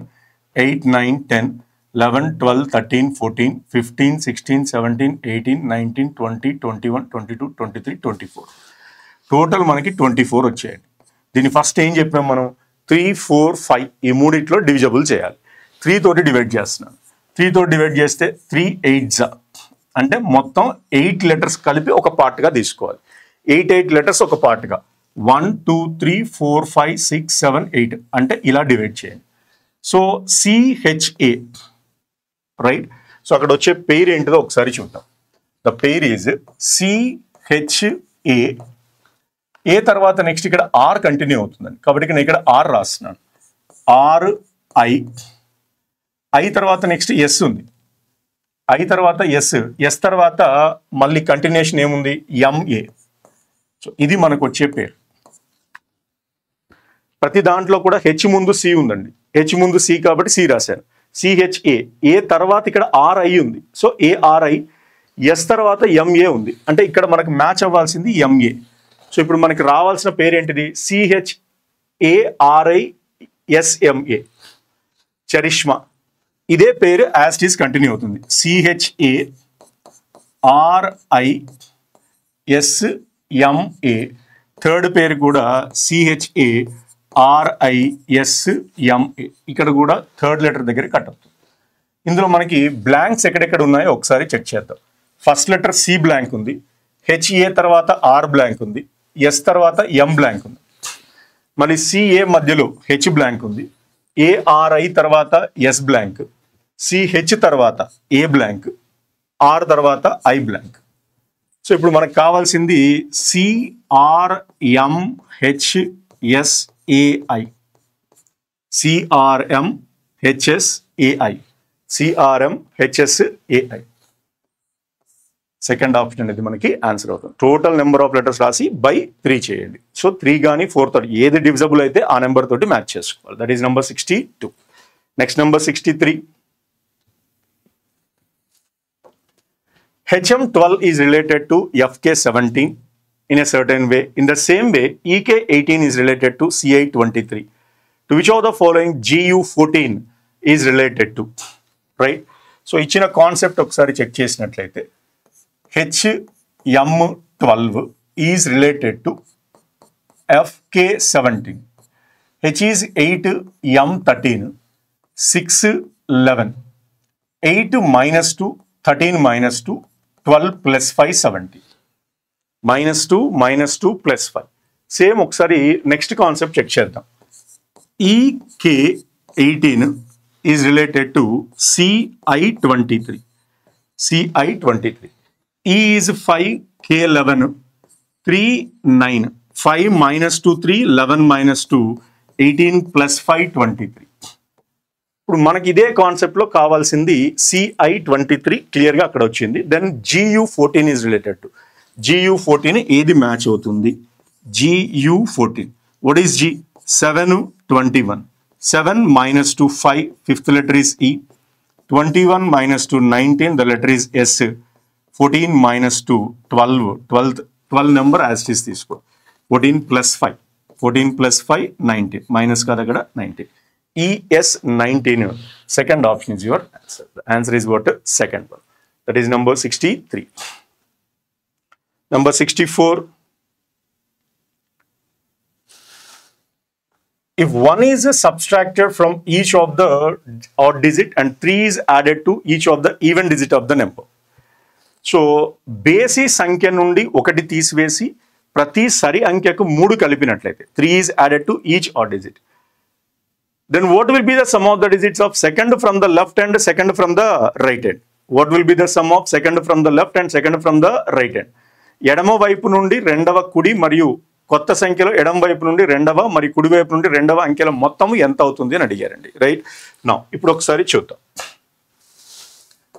A: 8 9 10 11 12 13 14 15 16 17 18 19 20 21 22 23 24 టోటల్ మనకి 24 వచ్చాయండి. దీన్ని ఫస్ట్ ఏం చెప్పాం మనం, 3 4 5 ఈ మూడిట్లో డివిజబుల్ చేయాలి. 3 తోటి డివైడ్ చేస్తున్నాను. 3 తోటి డివైడ్ చేస్తే 3 8s అంటే మొత్తం 8 లెటర్స్ కలిపి ఒక పార్ట్గా తీసుకోవాలి. 8 లెటర్స్ ఒక పార్ట్గా 1 2 3 4 5 6 7 8 అంటే ఇలా డివైడ్ చేయండి. So CHA right. సో అక్కడ వచ్చే పేరు ఏంటిదో ఒకసారి చూద్దాం. The pair is CHA. ఏ తర్వాత నెక్స్ట్ ఇక్కడ R కంటిన్యూ అవుతుందండి, కాబట్టి నేను ఇక్కడ R రాస్తున్నాను. RI తర్వాత నెక్స్ట్ S ఉంది. I తర్వాత S తర్వాత మళ్ళీ కంటిన్యూషన్ ఏముంది, MA. సో ఇది మనకు వచ్చే పేరు. ప్రతి దాంట్లో కూడా H ముందు C ఉందండి. H ముందు C కాబట్టి C రాశాను. CHA. ఏ తర్వాత ఇక్కడ RI ఉంది, సో ARI. S తర్వాత MA ఉంది, అంటే ఇక్కడ మనకు మ్యాచ్ అవ్వాల్సింది MA. సో ఇప్పుడు మనకి రావాల్సిన పేరు ఏంటిది, CHARISMA, చరిష్మా. ఇదే పేరు యాజ్ ఇట్ ఈస్ కంటిన్యూ అవుతుంది. CHARISMA. థర్డ్ పేరు కూడా CHARISMA. ఇక్కడ కూడా థర్డ్ లెటర్ దగ్గర కట్ అవుతుంది. ఇందులో మనకి బ్లాంక్స్ ఎక్కడెక్కడ ఉన్నాయో ఒకసారి చెక్ చేద్దాం. ఫస్ట్ లెటర్ C బ్లాంక్ ఉంది, HA తర్వాత R బ్లాంక్ ఉంది, S తర్వాత M బ్లాంక్ ఉంది, మళ్ళీ CA మధ్యలో H బ్లాంక్ ఉంది, ARI తర్వాత S బ్లాంక్, CH తర్వాత A బ్లాంక్, R తర్వాత I బ్లాంక్. సో ఇప్పుడు మనకు కావాల్సింది CRMHSAI. CRMHSAI. సెకండ్ ఆప్షన్ అనేది మనకి ఆన్సర్ అవుతుంది. టోటల్ నెంబర్ ఆఫ్ లెటర్స్ రాసి బై 3 చేయండి. సో 3 కానీ 4 తోటి ఏది డివిజబుల్ అయితే ఆ నెంబర్ తోటి మ్యాచ్ చేసుకోవాలి. That is number 62. Next number 63. HM12 is related to FK17 in a certain way. In the same way, EK18 is related to CI23. To which of the following GU14 is related to? Right? So ఇచ్చిన concept ఒకసారి check చేసినట్లయితే HM12 is related to FK17. H is 8, M 13, 6 11, 8 minus 2, 13 minus 2, 12 plus 5 70. -2 -2 plus 5. Same ఒకసారి next concept check చేద్దాం. EK18 is related to CI23. CI23. E is 5, K11, 3 9, 5 minus 2 3, 11 minus 2, 18 plus 5 23. ఇప్పుడు మనకి ఇదే కాన్సెప్ట్లో కావాల్సింది CI23 క్లియర్గా అక్కడ వచ్చింది. Then GU14 is related to GU14 ఏది మ్యాచ్ అవుతుంది, GU14. What is G? 7 21, 7 minus 2 5, fifth letter is E, 21 minus 2 19, the letter is S, 14 minus 2 12, 12 number as it is తీసుకో. 14 plus 5, 14 plus 5 19, మైనస్ కాదు అక్కడ 19. ES19. Second option is your answer. The answer is what? Second one. That is number 63. Number 64. If 1 is subtracted from each of the odd digit and 3 is added to each of the even digit of the number. So, బేసి సంఖ్య నుండి ఒకటి తీసివేసి ప్రతి సరి అంకెకు 3 కలిపినట్లయితే 3 is added to each odd digit. Then what will be the sum of the digits of second from the left and second from the right hand? What will be the sum of second from the left and second from the right hand? ఎడమ వైపు నుండి రెండవ కుడి మరియు కొత్త సంఖ్యలో ఎడమ వైపు నుండి రెండవ మరియు కుడి వైపు నుండి రెండవ అంకెల మొత్తం ఎంత అవుతుంది అని అడిగారండి. రైట్. నా ఇప్పుడు ఒకసారి చూద్దాం.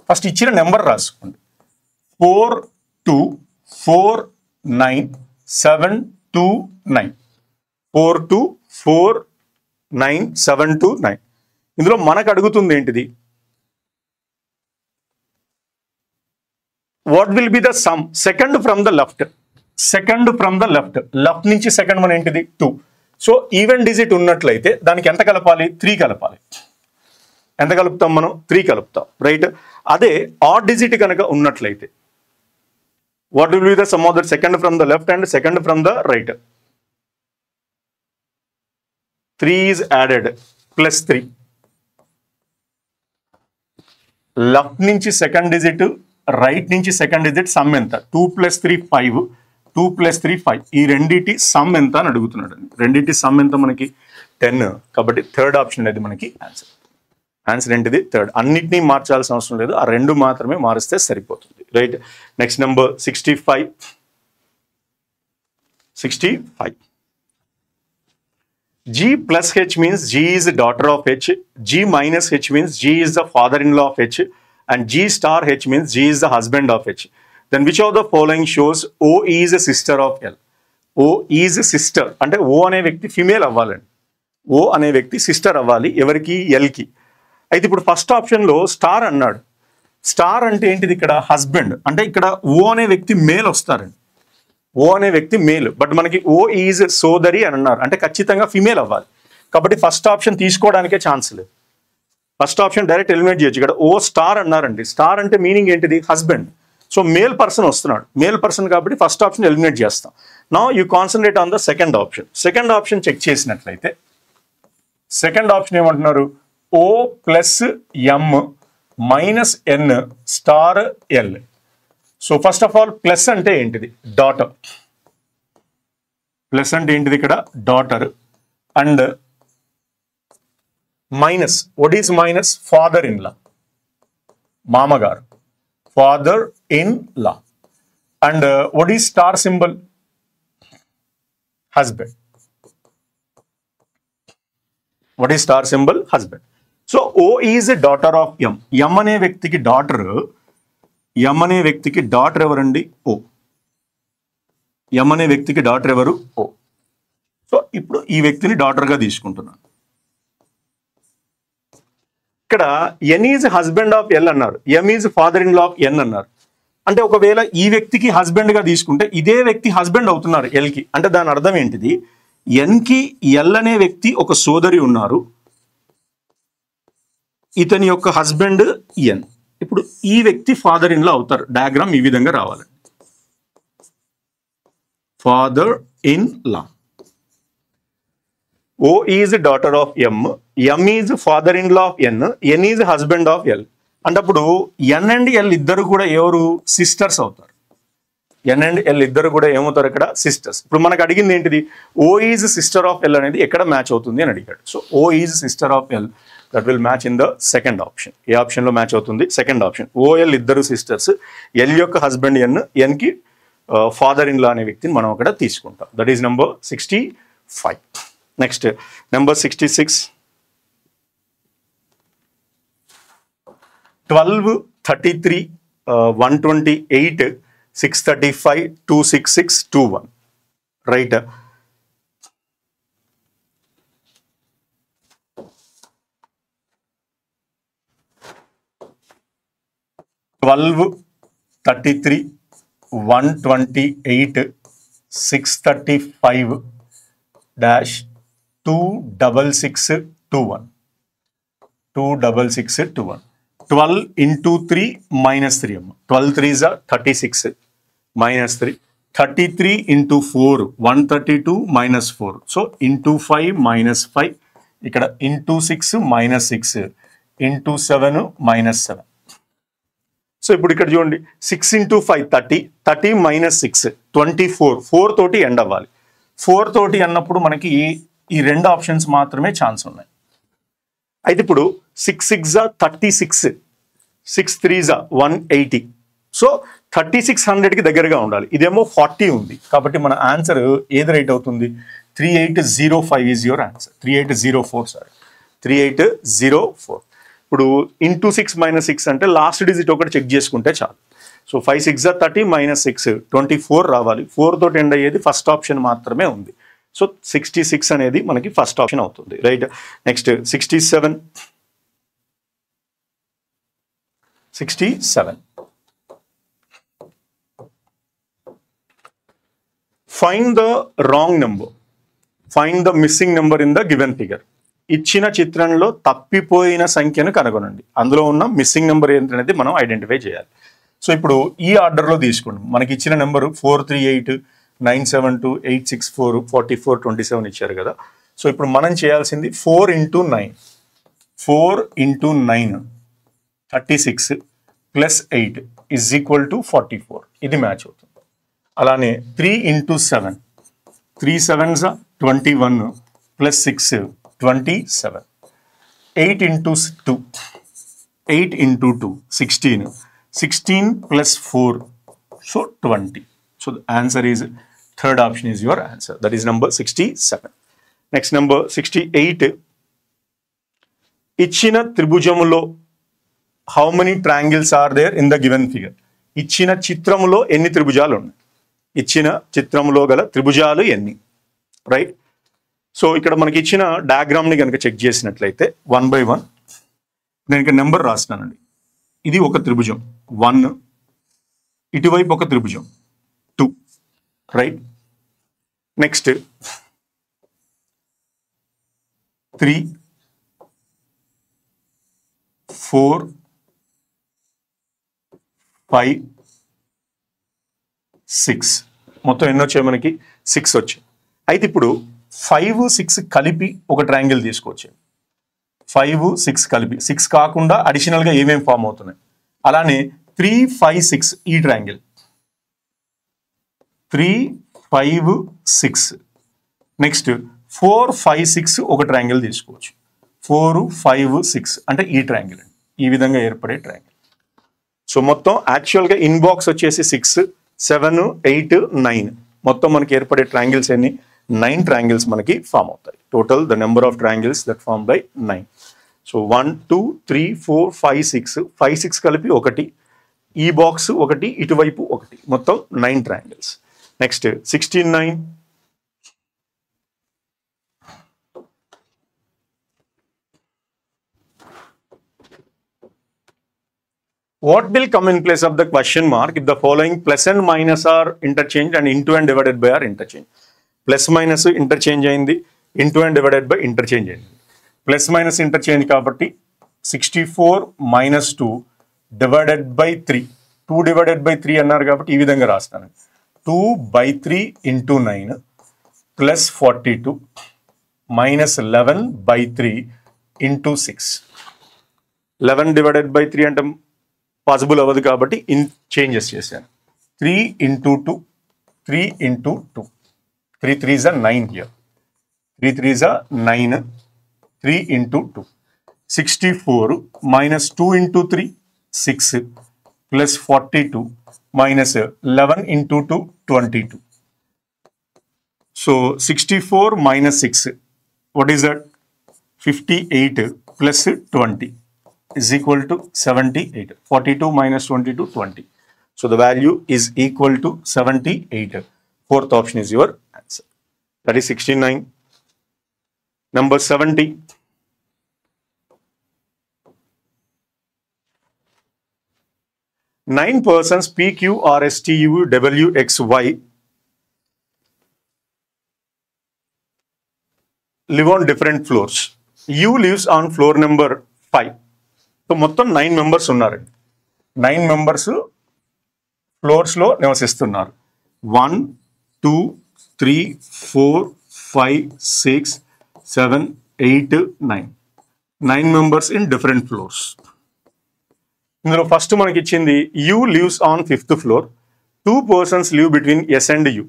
A: ఫస్ట్ ఇచ్చిన నెంబర్ రాసుకోండి. 4 2 4 9 7 2 9. 4 2 4 9 7 2 9. ఇందులో మనకు అడుగుతుంది ఏంటిది, what will be the sum second from the left, second from the left, left నుంచి సెకండ్ మన ఏంటిది 2. సో ఈవెన్ డిజిట్ ఉన్నట్లయితే దానికి ఎంత కలపాలి, 3 కలపాలి. ఎంత కలుపుతాం మనం, 3 కలుపుతాం, రైట్. అదే ఆడ్ డిజిట్ కనుక ఉన్నట్లయితే what will be the sum of the second from the left and second from the right. 3 is added plus 3. Left నుంచి సెకండ్ డిజిట్, రైట్ నుంచి సెకండ్ డిజిట్ సమ్ ఎంత, 2 + 3 5, 2 + 3 5. ఈ రెండింటి సమ్ ఎంత అని అడుగుతున్నాడు అండి. రెండింటి సమ్ ఎంత మనకి 10. కాబట్టి థర్డ్ ఆప్షన్ అనేది మనకి ఆన్సర్. ఆన్సర్ ఏంటిది, థర్డ్. అన్నిటినీ మార్చాల్సిన అవసరం లేదు, ఆ 2 మాత్రమే మారిస్తే సరిపోతుంది, right. Next number 65. G plus H means G is the daughter of H. G minus H means G is the father-in-law of H. And G star H means G is the husband of H. Then which of the following shows O is a sister of L? O is a sister. అంటే O అనే వ్యక్తి female అవ్వాలండి. O అనే వ్యక్తి sister అవ్వాలి ఎవరికి, Lకి. అయితే ఇప్పుడు ఫస్ట్ ఆప్షన్లో స్టార్ అన్నాడు. స్టార్ అంటే ఏంటిది, ఇక్కడ హస్బెండ్. అంటే ఇక్కడ O అనే వ్యక్తి మేల్ వస్తారండి. ఓ అనే వ్యక్తి మేల్, బట్ మనకి ఓ ఈజ్ సోదరి అని అన్నారు, అంటే ఖచ్చితంగా ఫిమేల్ అవ్వాలి. కాబట్టి ఫస్ట్ ఆప్షన్ తీసుకోవడానికే ఛాన్స్ లేదు. ఫస్ట్ ఆప్షన్ డైరెక్ట్ ఎలిమినేట్ చేయొచ్చు. ఇక్కడ ఓ స్టార్ అన్నారండి. స్టార్ అంటే మీనింగ్ ఏంటిది, హస్బెండ్. సో మేల్ పర్సన్ వస్తున్నాడు, మేల్ పర్సన్ కాబట్టి ఫస్ట్ ఆప్షన్ ఎలిమినేట్ చేస్తాం. Now you concentrate on the second option. Second option check చేసినట్లయితే సెకండ్ ఆప్షన్ ఏమంటున్నారు, O plus M minus N star L. So first of all plus అంటే ఏంటిది, daughter. Plus అంటే ఏంటిది ఇక్కడ, daughter. And minus, what is minus, father in law, మామగారు, father in law. And what is star symbol, husband. What is star symbol, husband. So O is a daughter of M. M అనే వ్యక్తికి daughter, ఎం అనే వ్యక్తికి daughter ఎవరండి, ఓ. ఎం అనే వ్యక్తికి daughter ఎవరు, ఓ. So ఇప్పుడు ఈ వ్యక్తిని డాటర్గా తీసుకుంటున్నాను. ఇక్కడ N is husband of L అన్నారు, M is father in law of N అన్నారు. అంటే ఒకవేళ ఈ వ్యక్తికి హస్బెండ్గా తీసుకుంటే ఇదే వ్యక్తి హస్బెండ్ అవుతున్నారు ఎల్కి. అంటే దాని అర్థం ఏంటిది, ఎన్కి ఎల్ అనే వ్యక్తి ఒక సోదరి ఉన్నారు, ఇతని యొక్క హస్బెండ్ ఎన్. ఇప్పుడు ఈ వ్యక్తి ఫాదర్ ఇన్ లా అవుతారు. డయాగ్రామ్ ఈ విధంగా రావాలి, father in law. O is daughter of M, M is father in law of N, N is husband of L. అంటే అప్పుడు ఎన్ అండ్ ఎల్ ఇద్దరు కూడా ఎవరు, సిస్టర్స్ అవుతారు. ఎన్ అండ్ ఎల్ ఇద్దరు కూడా ఏమవుతారు ఇక్కడ, సిస్టర్స్. ఇప్పుడు మనకు అడిగింది ఏంటిది, O is sister of L అనేది ఎక్కడ మ్యాచ్ అవుతుంది అని అడిగాడు. So O is sister of L, that will match in the second option. ఏ ఆప్షన్లో మ్యాచ్ అవుతుంది, సెకండ్ ఆప్షన్. ఓఎల్ ఇద్దరు సిస్టర్స్, ఎల్ యొక్క హస్బెండ్ ఎన్, ఎన్కి ఫాదర్ ఇన్ లా అనే వ్యక్తిని మనం అక్కడ తీసుకుంటాం. That is number 65. Next number 66. 12, 33, 128, 635, 266, 21, right. 12, 33, 128, 635 dash 266 21. 266 12 into 3 minus 3. 12 3s are 36 minus 3. 33 into 4 132 minus 4. So into 5 minus 5. ఇక్కడ into 6 minus 6 into 7 minus 7. So ఇప్పుడు ఇక్కడ చూడండి 6 into 5 30, 30 minus 6 24, 4 తోటి ఎండ్ అవ్వాలి. 4 తోటి అన్నప్పుడు మనకి ఈ రెండు ఆప్షన్స్ మాత్రమే ఛాన్స్ ఉన్నాయి. అయితే ఇప్పుడు 6 6 36, 6 3 180. సో 3600కి దగ్గరగా ఉండాలి. ఇదేమో 40 ఉంది కాబట్టి మన ఆన్సర్ ఏది రైట్ అవుతుంది, 3805 ఈజ్ యువర్ ఆన్సర్. 3804 సారీ 3804. ఇప్పుడు ఇంటూ 6 minus 6 అంటే లాస్ట్ డిజిట్ ఒకటి చెక్ చేసుకుంటే చాలు. సో 5 6 30 minus 6 24 రావాలి. 4 తోటి ఎండ్ అయ్యేది ఫస్ట్ ఆప్షన్ మాత్రమే ఉంది. సో 66 అనేది మనకి ఫస్ట్ ఆప్షన్ అవుతుంది, right. Next 67. 67 find the wrong number, find the missing number in the given figure. ఇచ్చిన చిత్రంలో తప్పిపోయిన సంఖ్యను కనుగొనండి. అందులో ఉన్న మిస్సింగ్ నెంబర్ ఏంటనేది మనం ఐడెంటిఫై చేయాలి. సో ఇప్పుడు ఈ ఆర్డర్లో తీసుకోండి. మనకి ఇచ్చిన నెంబరు 438, 972, 864, 44, 27 ఇచ్చారు కదా. సో ఇప్పుడు మనం చేయాల్సింది 4 into 9, 4 into 9 36 plus 8 is equal to 44. ఇది మ్యాచ్ అవుతుంది. అలానే 3 into 7, 3 sevens 21 plus 6 27. 8 into 2, 8 into 2 16, 16 plus 4, so 20. So the answer is, third option is your answer. That is number 67. Next, number 68. ఇచ్చిన త్రిభుజములో how many triangles are there in the given figure? ఇచ్చిన చిత్రములో ఎన్ని త్రిభుజాలు ఉన్నాయి? ఇచ్చిన చిత్రములో గల త్రిభుజాలు ఎన్ని? రైట్. సో ఇక్కడ మనకి ఇచ్చిన డయాగ్రామ్ని కనుక చెక్ చేసినట్లయితే 1 by 1 నేను ఇక్కడ నెంబర్ రాస్తున్నానండి. ఇది ఒక త్రిభుజం 1, ఇటువైపు ఒక త్రిభుజం 2, రైట్. నెక్స్ట్ 3, 4, 5, 6 మొత్తం ఎన్ని వచ్చాయి? మనకి 6 వచ్చాయి. అయితే ఇప్పుడు 5, 6 కలిపి ఒక ట్రయాంగిల్ తీసుకోవచ్చు. 5, 6 కలిపి, 6 కాకుండా అడిషనల్గా ఏమేమి ఫామ్ అవుతున్నాయి? అలానే 3, 5, 6 ఈ ట్రయాంగిల్ 3, 5, 6. నెక్స్ట్ 4, 5, 6 ఒక ట్రయాంగిల్ తీసుకోవచ్చు. 4, 5, 6 అంటే ఈ ట్రయాంగిల్ అండి. ఈ విధంగా ఏర్పడే ట్రయాంగిల్. సో మొత్తం యాక్చువల్గా ఇన్బాక్స్ వచ్చేసి 6, 7, 8, 9 మొత్తం మనకి ఏర్పడే ట్రయాంగిల్స్ ఎన్ని? 9 ట్రయాంగిల్స్ మనకి ఫామ్ అవుతాయి. Total the number of triangles that form by 9. So 1, 2, 3, 4, 5, 6, 5, 6 కలిపి ఒకటి, ఈ బాక్స్ ఒకటి, ఇటువైపు ఒకటి, మొత్తం 9 triangles. Next 69. What will come in place of the question mark if the following plus and minus are interchanged and into and divided by are interchanged? Plus minus interchange అయింది, into and divided by interchange అయింది. Plus minus interchange కాబట్టి 64 minus 2 divided by 3. 2 divided by 3 అన్నారు కాబట్టి ఈ విధంగా రాస్తాను. 2 by 3 into 9 plus 42 minus 11 by 3 into 6. 11 divided by 3 అంటే possible అవ్వదు కాబట్టి చేంజెస్ చేశాను. 3 into 2, 3 into 2, 3 3s are 9 here, 3 3s are 9, 3 into 2, 64 minus 2 into 3, 6 plus 42 minus 11 into 2, 22. So 64 minus 6, what is that? 58 plus 20 is equal to 78. 42 minus 22, 20. So the value is equal to 78. Fourth option is your answer. That is 69. Number 70. Nine persons P, Q, R, S, T, U, W, X, Y live on different floors. U lives on floor number 5. So మొత్తం 9 members ఉన్నారండి. 9 members ఫ్లోర్స్లో నివసిస్తున్నారు. 1, 2, 3, 4, 5, 6, 7, 8, 9. 9 members in different floors. ఇందులో first మనకి ఇచ్చింది you lives on 5th floor. 2 persons live between S and U.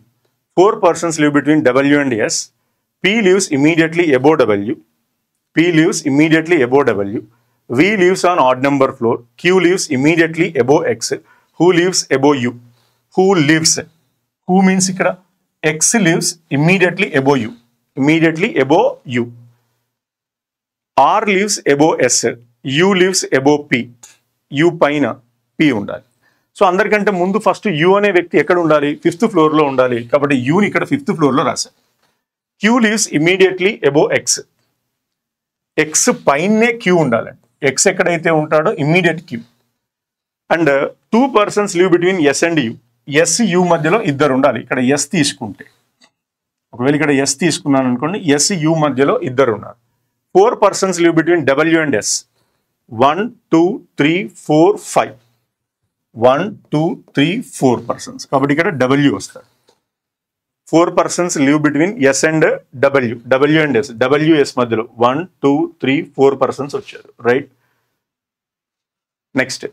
A: 4 persons live between W and S. P lives immediately above W. P lives immediately above W. V lives on odd number floor. Q lives immediately above X. Who lives above U? Who lives? Who means ikkada X lives immediately above U. Immediately above U. R lives above S. U lives above P. U పైన P ఉండాలి. So అందరికంటే ముందు first U అనే వ్యక్తి ఎక్కడ ఉండాలి? 5th ఫ్లోర్లో ఉండాలి. కాబట్టి Uని ఇక్కడ 5th ఫ్లోర్లో రాశాను. Q lives immediately above X. X పైనే Q ఉండాలండి. X ఎక్కడైతే ఉంటాడో immediate Q. And 2 persons live between S and U. S U మధ్యలో ఇద్దరు ఉండాలి. ఇక్కడ S తీసుకుంటే ఒకవేళ ఇక్కడ ఎస్ తీసుకున్నాను అనుకోండి, ఎస్ యు మధ్యలో ఇద్దరు ఉన్నారు. 4 persons live between W and S. 1 2 3 4 5. 1 2 3 4 persons. కాబట్టి ఇక్కడ డబ్ల్యూ వస్తారు. 4 persons live between S and W and S. WS మధ్యలో 1 2 3 4 persons వచ్చారు, right. Next,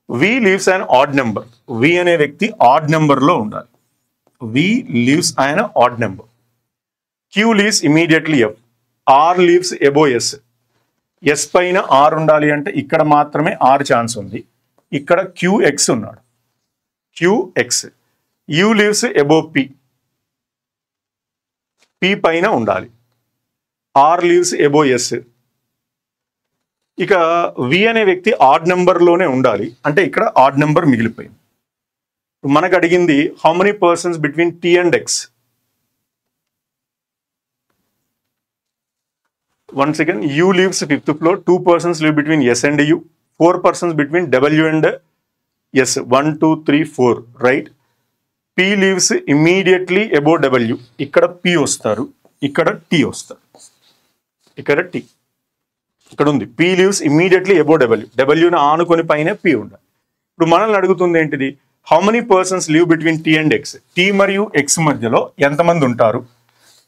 A: V leaves an odd number. V అనే వ్యక్తి ఆడ్ నెంబర్లో ఉండాలి. V leaves an odd number. Q leaves immediately F. R leaves above S. S పైన R ఉండాలి అంటే ఇక్కడ మాత్రమే ఆర్ ఛాన్స్ ఉంది. ఇక్కడ క్యూఎక్స్ ఉన్నాడు, Q X. U leaves above P. P పైన ఉండాలి. R leaves above S. ఇక వి అనే వ్యక్తి ఆడ్ నెంబర్లోనే ఉండాలి అంటే ఇక్కడ ఆడ్ నెంబర్ మిగిలిపోయింది. మనకు అడిగింది how many persons between T and X. Once again, U leaves 5th floor. 2 persons live between S and U. 4 persons between W and S. 1 2 3 4, right. P leaves immediately above W. ఇక్కడ P వస్తారు, ఇక్కడ T వస్తారు, ఇక్కడ T. ఇక్కడ ఉంది P leaves immediately above W. W ను ఆనుకొని పైన P ఉండాలి. ఇప్పుడు మనల్ని అడుగుతుంది ఏంటిది, how many persons live between T and X. T మరియు X మధ్యలో ఎంతమంది ఉంటారు.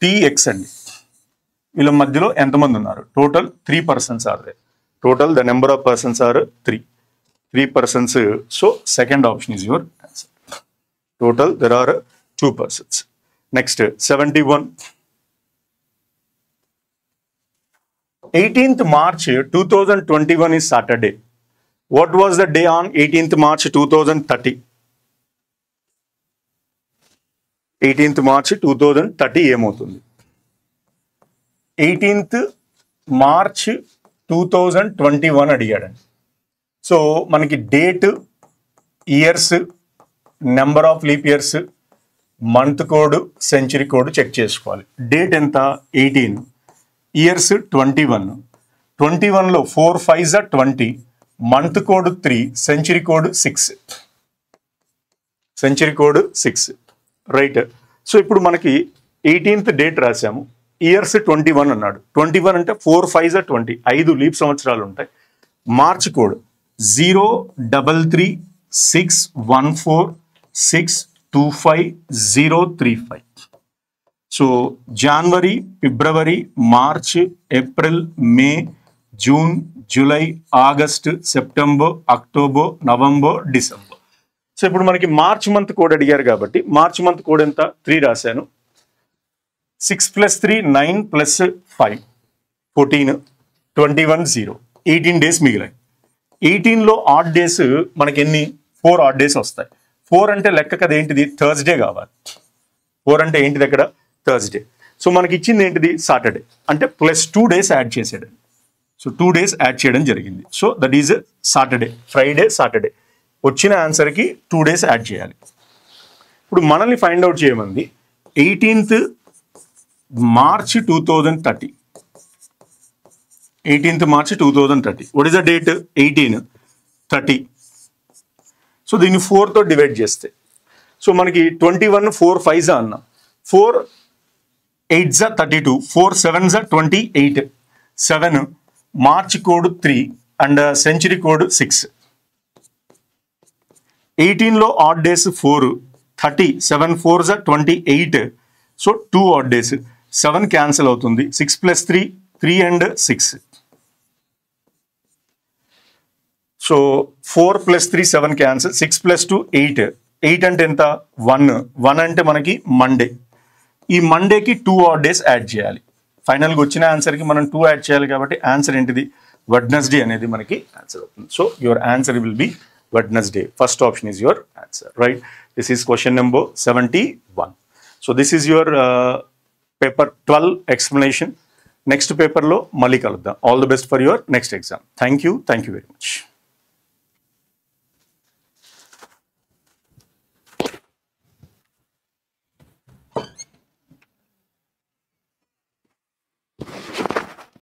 A: TX అండి, వీళ్ళ మధ్యలో ఎంతమంది ఉన్నారు. Total 3 persons are they. Total the number of persons are 3 persons. So second option is your answer. Total there are 2 persons. Next 71. 18th March 2021 is Saturday. What was the day on 18th March 2030? 18th March 2030 ఏమవుతుంది. 18th March 2021 అడిగాడండి. So మనకి date, years, number of leap years, month code, century code check చేసుకోవాలి. Date ఎంత 18, years 21. 21లో 4 5s 20, month code 3, century code 6. Century code 6, right. So ఇప్పుడు మనకి 18th date రాసాము, years 21 అన్నాడు. 21 అంటే 4 5s 20, 5 లీప్ సంవత్సరాలు ఉంటాయి. March code 033614625 so January, February, March, April, May, June, July, August, September, October, November, December. So ఇప్పుడు మనకి March month code అడిగారు కాబట్టి మార్చ్ మంత్ కోడ్ ఎంత 3 రాశాను. 6 + 3 9 + 5 14, 21 0, 18 డేస్ మిగిలాయి. 18లో ఆడ్ డేస్ మనకి ఎన్ని, 4 ఆడ్ డేస్ వస్తాయి. 4 అంటే లెక్కకి అదేంటిది, థర్స్డే కావాలి. 4 అంటే ఏంటిది అక్కడ, థర్స్డే. సో మనకి ఇచ్చింది ఏంటిది, సాటర్డే. అంటే +2 డేస్ యాడ్ చేసాడు. సో 2 డేస్ యాడ్ చేయడం జరిగింది. So that is Saturday, Friday, Saturday. వచ్చిన ఆన్సర్కి 2 డేస్ యాడ్ చేయాలి. ఇప్పుడు మనల్ని find out చేయమంది 18th March 2030. 18th March 2030. What is the date? 18, 30. So దీన్ని 4తో డివైడ్ చేస్తే సో మనకి 21 4 5s అన్న, 4 8s 32, 4 7s 28, 7 March code 3 and century code 6. 18లో odd days 4, 30, 7 4s 28. So 2 odd days, 7 cancel అవుతుంది. 6 + 3 3 and 6. So 4 + 3 7 cancel, 6 + 2 8. 8 అంటే ఎంత, 1 అంటే మనకి మండే. ఈ మండేకి 2 ఆడ్ డేస్ యాడ్ చేయాలి. ఫైనల్గా వచ్చిన ఆన్సర్కి మనం 2 యాడ్ చేయాలి కాబట్టి ఆన్సర్ ఏంటిది, వెడ్నెస్డే అనేది మనకి ఆన్సర్ అవుతుంది. So your answer will be Wednesday. First option is your answer, right. This is question number 71. So this is your paper 12 explanation. Next paper lo malli kaludam. All the best for your next exam. Thank you very much.